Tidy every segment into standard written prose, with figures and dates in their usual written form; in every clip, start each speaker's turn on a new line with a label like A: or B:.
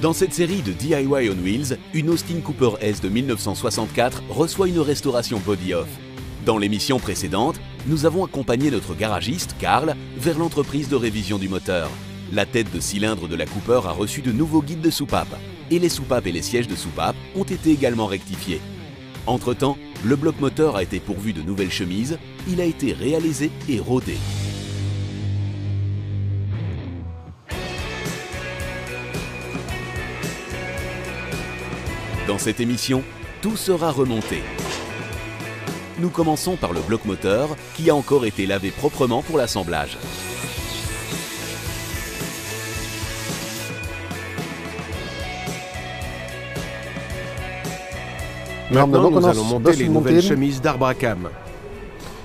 A: Dans cette série de DIY on Wheels, une Austin Cooper S de 1964 reçoit une restauration body-off. Dans l'émission précédente, nous avons accompagné notre garagiste, Carl, vers l'entreprise de révision du moteur. La tête de cylindre de la Cooper a reçu de nouveaux guides de soupape, et les soupapes et les sièges de soupape ont été également rectifiés. Entre-temps, le bloc moteur a été pourvu de nouvelles chemises, il a été réalisé et rodé. Dans cette émission, tout sera remonté. Nous commençons par le bloc moteur qui a encore été lavé proprement pour l'assemblage.
B: Maintenant, nous allons monter les nouvelles chemises d'Arbacam.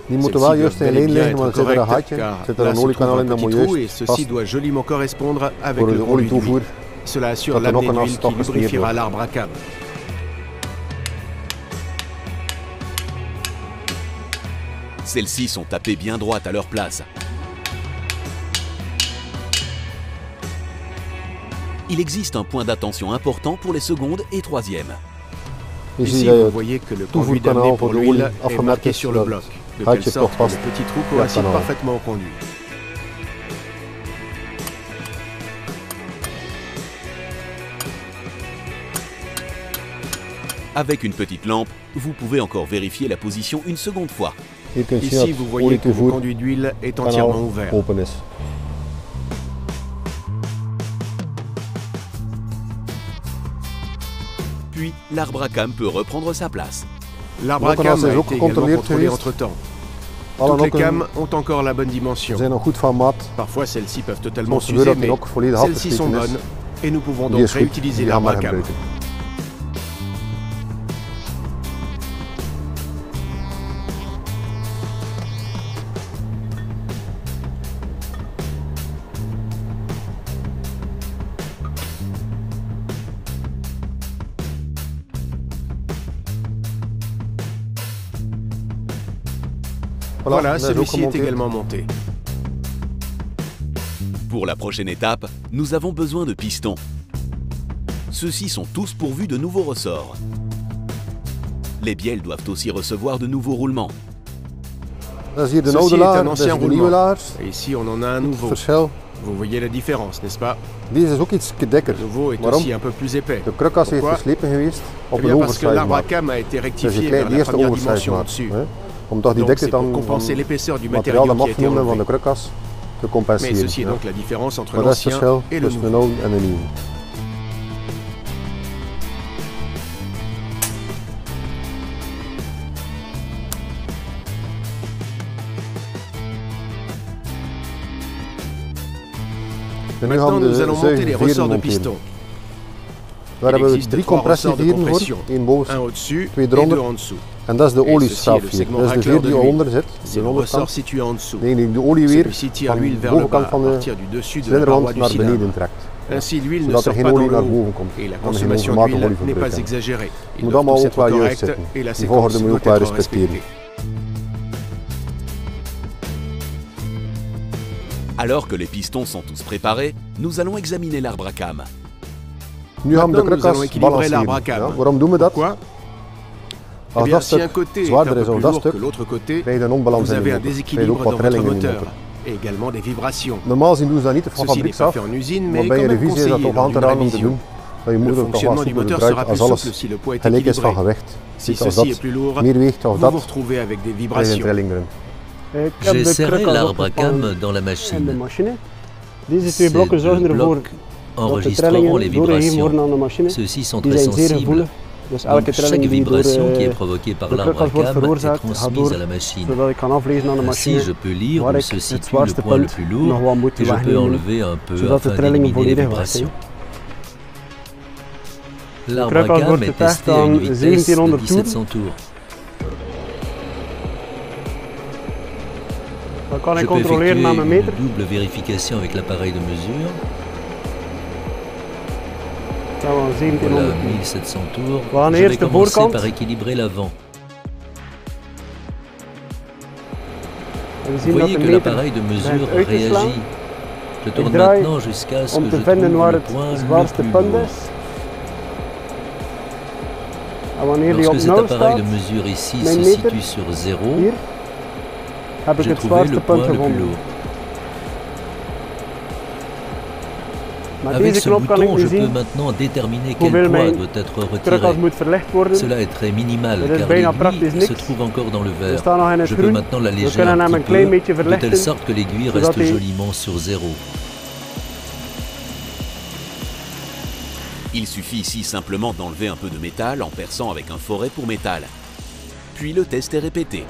B: Celle-ci doit bel et bien être correcte, car là se trouve un petit trou et ceci doit joliment correspondre avec le conduit d'huile. Cela assure l'amener d'huile qui lubrifiera l'Arbacam.
A: Celles-ci sont tapées bien droites à leur place. Il existe un point d'attention important pour les secondes et troisièmes.
B: Ici, vous voyez que le conduit d'amener pour l'huile est marqué sur le bloc, de telle sorte que le petit trou coïncide parfaitement au conduit.
A: Avec une petite lampe, vous pouvez encore vérifier la position une seconde fois.
B: Ici, vous voyez que le conduit d'huile est entièrement ouvert.
A: Puis, l'Arbacam peut reprendre sa place.
B: L'Arbacam a été également contrôlé entre-temps. Toutes les cams ont encore la bonne dimension. Parfois, celles-ci peuvent totalement s'user, mais celles-ci sont bonnes et nous pouvons donc réutiliser l'Arbacam. Voilà, celui-ci est également monté.
A: Pour la prochaine étape, nous avons besoin de pistons. Ceux-ci sont tous pourvus de nouveaux ressorts. Les bielles doivent aussi recevoir de nouveaux roulements.
B: Ceci est un ancien roulement. Et ici, on en a un nouveau. Vous voyez la différence, n'est-ce pas? Le nouveau est aussi un peu plus épais. Pourquoi? Eh bien parce que l'Arbacam a été rectifié vers la première dimension au-dessus. Donc c'est pour compenser l'épaisseur du matériau qui a été enlevé. Mais ceci est donc la différence entre l'ancien et le nouveau. Maintenant, nous allons monter les ressorts de piston. Il existe 3 ressorts de compression, un au-dessus et 2 en dessous. Et ceci est le segment racleur de l'huile. C'est le ressort situé en dessous. Celui-ci tire l'huile vers le bas à partir du dessus de la paroi du cylindre. Ainsi, l'huile ne sort pas dans le haut et la consommation d'huile n'est pas exagérée. Il doit tous être correct et la séquence doit être respectée.
A: Alors que les pistons sont tous préparés, nous allons examiner l'Arbacam.
B: Maintenant, nous allons équilibrer l'Arbacam. Pourquoi? Eh bien, si un côté est un peu plus lourd que l'autre côté, vous avez un déséquilibre dans votre moteur et également des vibrations. Ceci n'est pas fait en usine, mais quand même conseillé lors d'une révision. Le fonctionnement du moteur sera plus souple si le poids est équilibré. Si ceci est plus lourd, vous vous retrouvez avec des vibrations.
C: J'ai serré l'Arbacam dans la machine. Ces deux blocs enregistreront les vibrations. Ceux-ci sont très sensibles. Donc, chaque vibration qui est provoquée par l'Arbacam est transmise à la machine. Ainsi, je peux lire où se situe le point le plus lourd et je peux enlever un peu afin d'éliminer les vibrations. L'Arbacam est testé à une vitesse de 1700 tours. Je peux effectuer une double vérification avec l'appareil de mesure. Voilà, 1700 tours. Je vais commencer par équilibrer l'avant. Vous voyez que l'appareil de mesure réagit Je tourne maintenant jusqu'à ce que je trouve le point le plus lourd. Lorsque cet appareil de mesure ici se situe sur 0, j'ai trouvé le point le plus lourd. Avec ce bouton, je peux maintenant déterminer quel poids doit être retiré. Cela est très minimal car l'aiguille se trouve encore dans le verre. Je peux maintenant l'alléger un petit peu, de telle sorte que l'aiguille reste joliment sur 0.
A: Il suffit ici simplement d'enlever un peu de métal en perçant avec un forêt pour métal. Puis le test est répété.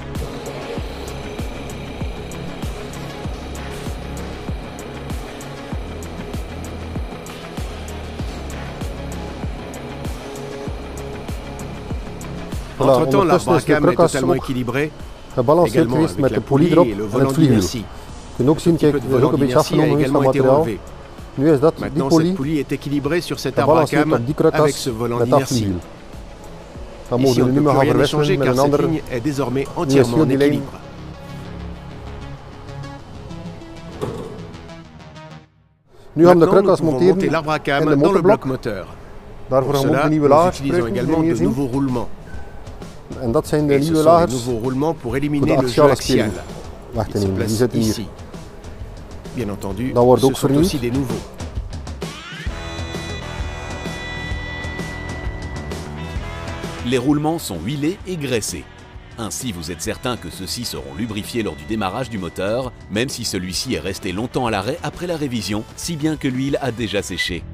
B: Entre-temps, l'arbre à cam est totalement équilibré, également avec la poulie et le volant d'inertie. Le petit peu de volant d'inertie a également été relevé. Maintenant, cette poulie est équilibrée sur cet arbre à cam avec ce volant d'inertie. Ici, on ne peut plus rien changer car cette ligne est désormais entièrement en équilibre. Maintenant, nous pouvons monter l'arbre à cam dans le bloc moteur. Pour cela, nous utilisons également de nouveaux roulements. Et ce sont les nouveaux roulements pour éliminer le jeu axial. Ils se placent ici. Bien entendu, ce sont aussi des nouveaux.
A: Les roulements sont huilés et graissés. Ainsi, vous êtes certain que ceux-ci seront lubrifiés lors du démarrage du moteur, même si celui-ci est resté longtemps à l'arrêt après la révision, si bien que l'huile a déjà séché.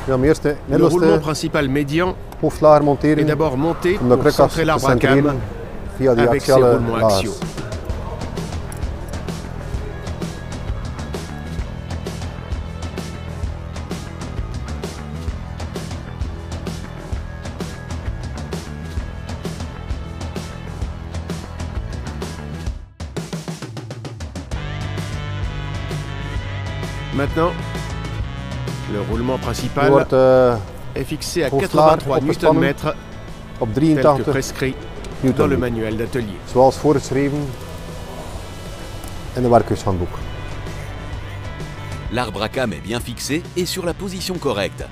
B: Le roulement principal médian est d'abord monté pour centrer l'arbre à cam avec ses roulements axiaux. Maintenant, le roulement principal est fixé à 83 Nm tel que prescrit dans le manuel d'atelier.
A: L'arbre à cam est bien fixé et sur la position correcte.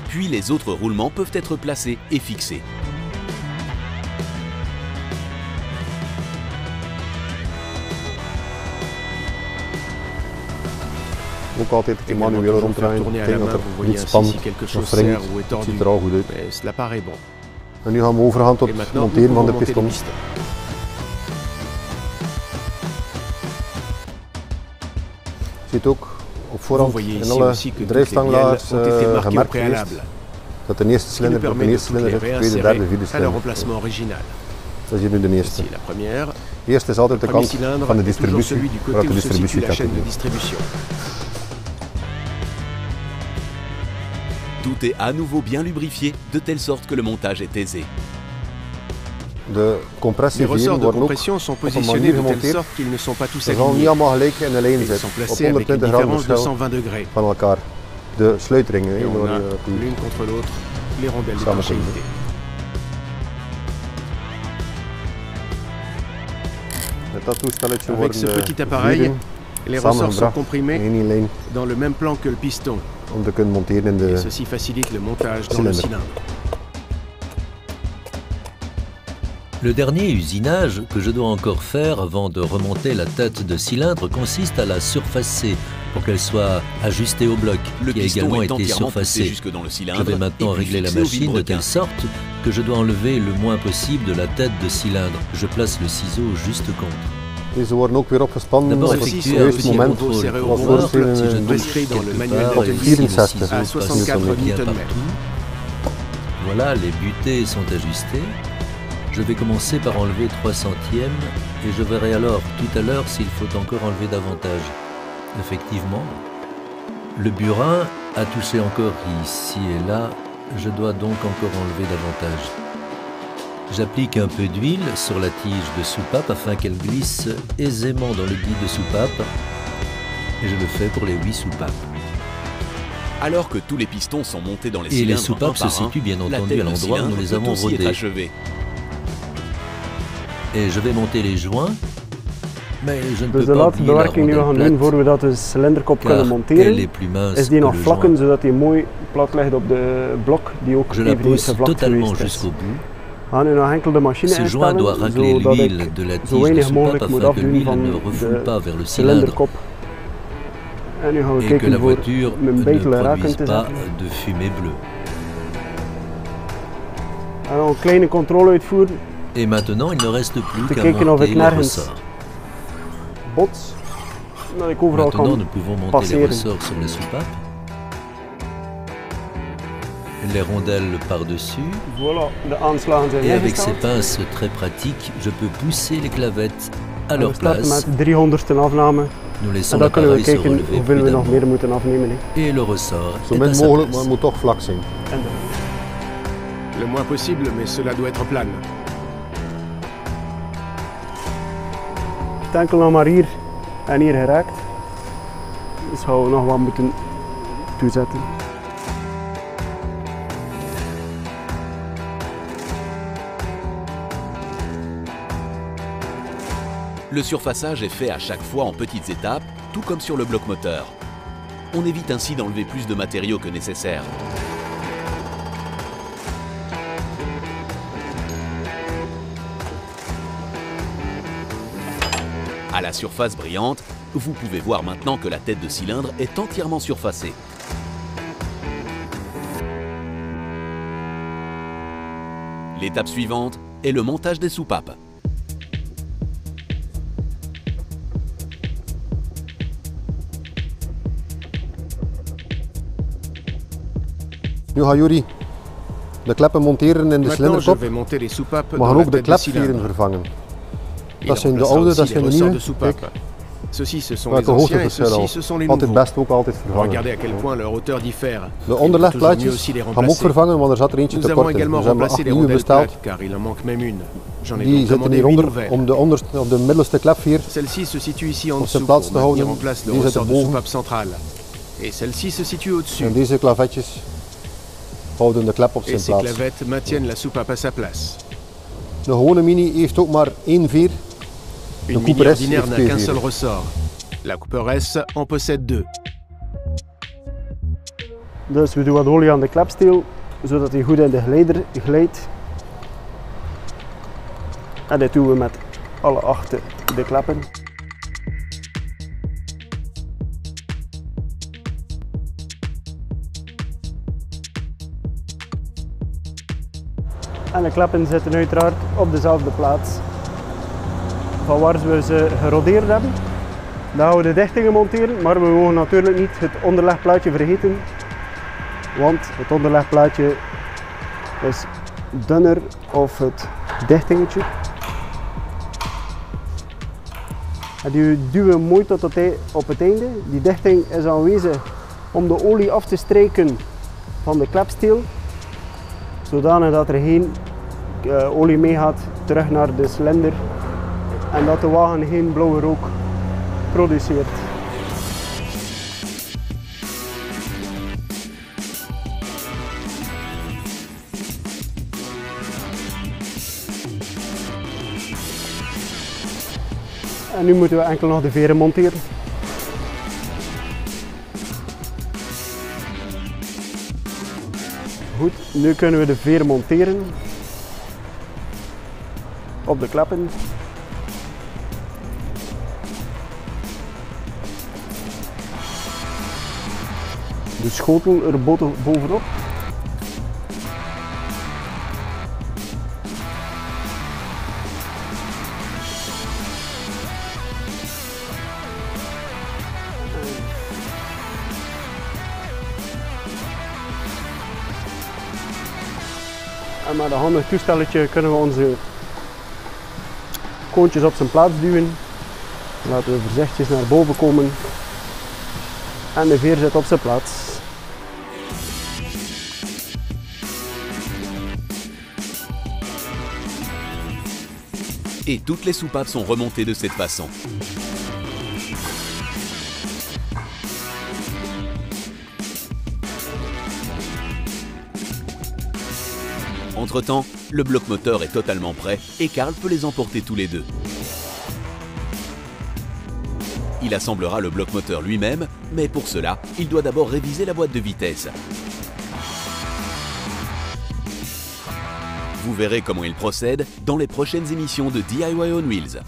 A: Puis les autres roulements peuvent être placés et fixés.
B: Et même en toujours faire tourner à la main, vous voyez ainsi si quelque chose serre ou est tordu, mais cela paraît bon. Et maintenant, nous pouvons monter les pistons. Vous voyez ici aussi que toutes les bielles ont été marquées au préalable, ce qui nous permet de toutes les réinsérer à leur emplacement original. Ici la première, le premier cylindre est toujours celui du côté où se situe la chaîne de distribution.
A: Tout est à nouveau bien lubrifié, de telle sorte que le montage est aisé.
B: Les ressorts de compression sont positionnés de telle sorte qu'ils ne sont pas tous alignés. Ils sont placés avec une différence de 120 degrés. Et on a, l'une contre l'autre, les rondelles d'étanchéité. Avec ce petit appareil, les ressorts sont comprimés dans le même plan que le piston. Et ceci facilite le montage dans le cylindre.
C: Le dernier usinage que je dois encore faire avant de remonter la tête de cylindre consiste à la surfacer pour qu'elle soit ajustée au bloc, qui a également été surfacé. Je vais maintenant régler la machine de telle sorte que je dois enlever le moins possible de la tête de cylindre. Je place le ciseau juste contre. D'abord effectuer un petit contrôle pour voir si je ne prescris dans le manuel d'atelier à 64 Nm. Voilà, les butées sont ajustées. Je vais commencer par enlever 3 centièmes et je verrai alors tout à l'heure s'il faut encore enlever davantage. Effectivement, le burin a touché encore ici et là, je dois donc encore enlever davantage. J'applique un peu d'huile sur la tige de soupape afin qu'elle glisse aisément dans le guide de soupape et je le fais pour les 8 soupapes.
A: Alors que tous les pistons sont montés dans les
D: et
A: cylindres,
D: les soupapes se situent bien entendu à l'endroit où nous les avons rodées. Et je vais monter les joints, mais je ne peux pas oublier la rondelle plate,
C: voor we dat de cilinderkop kunnen monteren, is die nog vlakken zodat die mooi plat ligt op de blok die ook eveneens gevlakt geweest is. We gaan nu nog enkel de machine
D: Ce joint doit racler l'huile de la tige de soupape afin que l'huile ne refoule pas vers le cylindre et que la voiture ne produise pas de fumée bleue.
C: Een kleine controle uitvoeren.
D: Et maintenant, il ne reste plus qu'à monter les ressorts. Maintenant, nous pouvons monter les ressorts sur les soupapes. Les rondelles par-dessus. Et avec ces pinces très pratiques, je peux pousser les clavettes à leur place. Nous laissons l'appareil se relever prudemment. Et le ressort est à sa place.
B: Le moins possible, mais cela doit être plane.
C: Het enkel nog maar hier en hier geraakt. Dus gaan we nog wat moeten toezetten.
A: Le surfaçage est fait à chaque fois en petites étapes, tout comme sur le bloc moteur. On évite ainsi d'enlever plus de matériaux que nécessaire. À la surface brillante, vous pouvez voir maintenant que la tête de cylindre est entièrement surfacée. L'étape suivante est le montage des soupapes.
E: Nu gaat Yuri de kleppen monteren in de cilinderkop, maar gaan ook de klepveren vervangen. Dat zijn de oude, dat zijn de nieuwe. Kijk, welke hoogteverschil al. Altijd best ook altijd vervangen. De onderlegplaatjes gaan we ook vervangen, want er zat er eentje tekort in. Dus hebben we 8 nieuwe besteld. Die zitten hieronder om de middelste klepveer op zijn plaats te houden. Die zitten boven. En deze klavetjes houden de klep op zijn plaats. De gewone Mini heeft ook maar 1 veer.
B: Une Mini ordinaire n'a qu'un seul ressort. La Cooper S en possède 2.
C: Dus we doen wat olie aan de klepsteel, zodat hij goed in de geleider glijdt. En dit doen we met alle 8 de kleppen. En de kleppen zitten uiteraard op dezelfde plaats van waar we ze gerodeerd hebben. Dan gaan we de dichtingen monteren, maar we mogen natuurlijk niet het onderlegplaatje vergeten, want het onderlegplaatje is dunner of het dichtingetje. En die duwen we mooi tot op het einde. Die dichting is aanwezig om de olie af te strijken van de klepsteel, zodanig dat er geen olie meegaat terug naar de cilinder en dat de wagen geen blauwe rook produceert. En nu moeten we enkel nog de veren monteren. Goed, nu kunnen we de veren monteren op de kleppen. De schotel er bovenop. En met een handig toestelletje kunnen we onze koontjes op zijn plaats duwen. Laten we voorzichtig naar boven komen. En de veer zit op zijn plaats.
A: Et toutes les soupapes sont remontées de cette façon. Entre-temps, le bloc moteur est totalement prêt et Karl peut les emporter tous les deux. Il assemblera le bloc moteur lui-même, mais pour cela, il doit d'abord réviser la boîte de vitesse. Vous verrez comment il procède dans les prochaines émissions de DIY on Wheels.